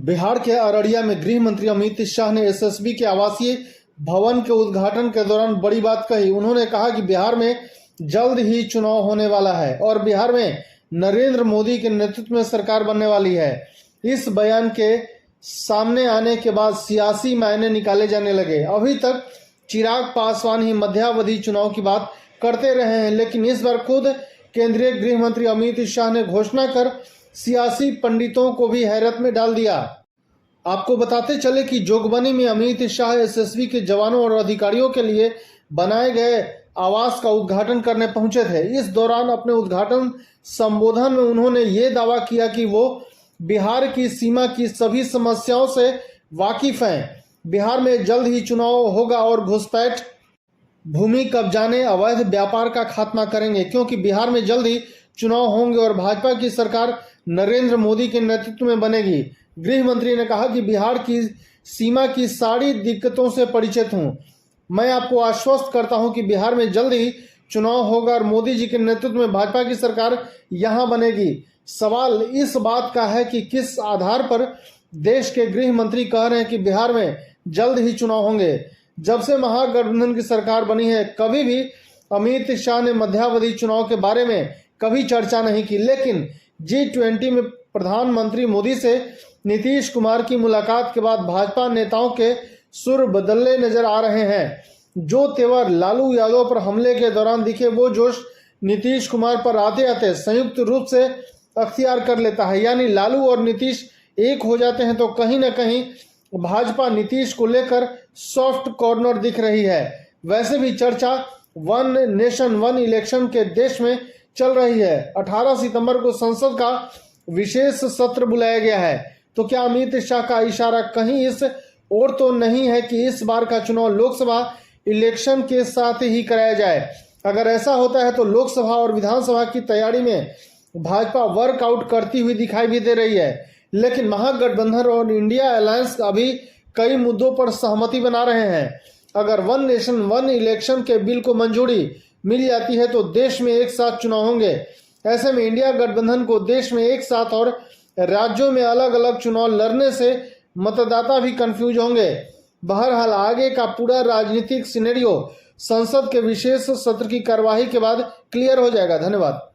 बिहार के अररिया में गृह मंत्री अमित शाह ने एसएसबी के आवासीय भवन के उद्घाटन के दौरान बड़ी बात कही। उन्होंने कहा कि बिहार में जल्द ही चुनाव होने वाला है और बिहार में नरेंद्र मोदी के नेतृत्व में सरकार बनने वाली है। इस बयान के सामने आने के बाद सियासी मायने निकाले जाने लगे। अभी तक चिराग पासवान ही मध्यावधि चुनाव की बात करते रहे हैं, लेकिन इस बार खुद केंद्रीय गृह मंत्री अमित शाह ने घोषणा कर सियासी पंडितों को भी हैरत में डाल दिया। आपको बताते चले कि जोगबनी में अमित शाह एसएसबी के जवानों और अधिकारियों के लिए बनाए गए आवास का उद्घाटन करने पहुंचे थे। इस दौरान अपने उद्घाटन संबोधन में उन्होंने ये दावा किया कि वो बिहार की सीमा की सभी समस्याओं से वाकिफ हैं। बिहार में जल्द ही चुनाव होगा और घुसपैठ, भूमि कब्जाने, अवैध व्यापार का खात्मा करेंगे, क्योंकि बिहार में जल्द ही चुनाव होंगे और भाजपा की सरकार नरेंद्र मोदी के नेतृत्व में बनेगी। गृह मंत्री ने कहा कि बिहार की सीमा की सारी दिक्कतों से परिचित हूं। मैं आपको आश्वस्त करता हूं कि बिहार में जल्द ही चुनाव होगा और मोदी जी के नेतृत्व में भाजपा की सरकार यहां बनेगी। सवाल इस बात का है कि किस आधार पर देश के गृह मंत्री कह रहे हैं कि बिहार में जल्द ही चुनाव होंगे। जब से महागठबंधन की सरकार बनी है, कभी भी अमित शाह ने मध्यावधि चुनाव के बारे में कभी चर्चा नहीं की, लेकिन G20 में प्रधानमंत्री मोदी से नीतीश कुमार की मुलाकात के बाद भाजपा नेताओं के सुर बदलने नजर आ रहे हैं। जो तेवर लालू यादव पर हमले के दौरान दिखे, वो जोश नीतीश कुमार पर आते आते संयुक्त रूप से अख्तियार कर लेता है। यानी लालू और नीतीश एक हो जाते हैं तो कहीं ना कहीं भाजपा नीतीश को लेकर सॉफ्ट कॉर्नर दिख रही है। वैसे भी चर्चा वन नेशन वन इलेक्शन के देश में चल रही है। 18 सितंबर को संसद का विशेष सत्र बुलाया गया है। तो क्या अमित शाह का इशारा कहीं इस और तो नहीं है कि इस बार का चुनाव लोकसभा इलेक्शन के साथ ही कराया जाए? अगर ऐसा होता है तो लोकसभा और विधानसभा की तैयारी में भाजपा वर्कआउट करती हुई दिखाई भी दे रही है, लेकिन महागठबंधन और इंडिया अलायंस अभी कई मुद्दों पर सहमति बना रहे हैं। अगर वन नेशन वन इलेक्शन के बिल को मंजूरी मिल जाती है तो देश में एक साथ चुनाव होंगे। ऐसे में इंडिया गठबंधन को देश में एक साथ और राज्यों में अलग अलग चुनाव लड़ने से मतदाता भी कंफ्यूज होंगे। बहरहाल आगे का पूरा राजनीतिक सिनेरियो संसद के विशेष सत्र की कार्यवाही के बाद क्लियर हो जाएगा। धन्यवाद।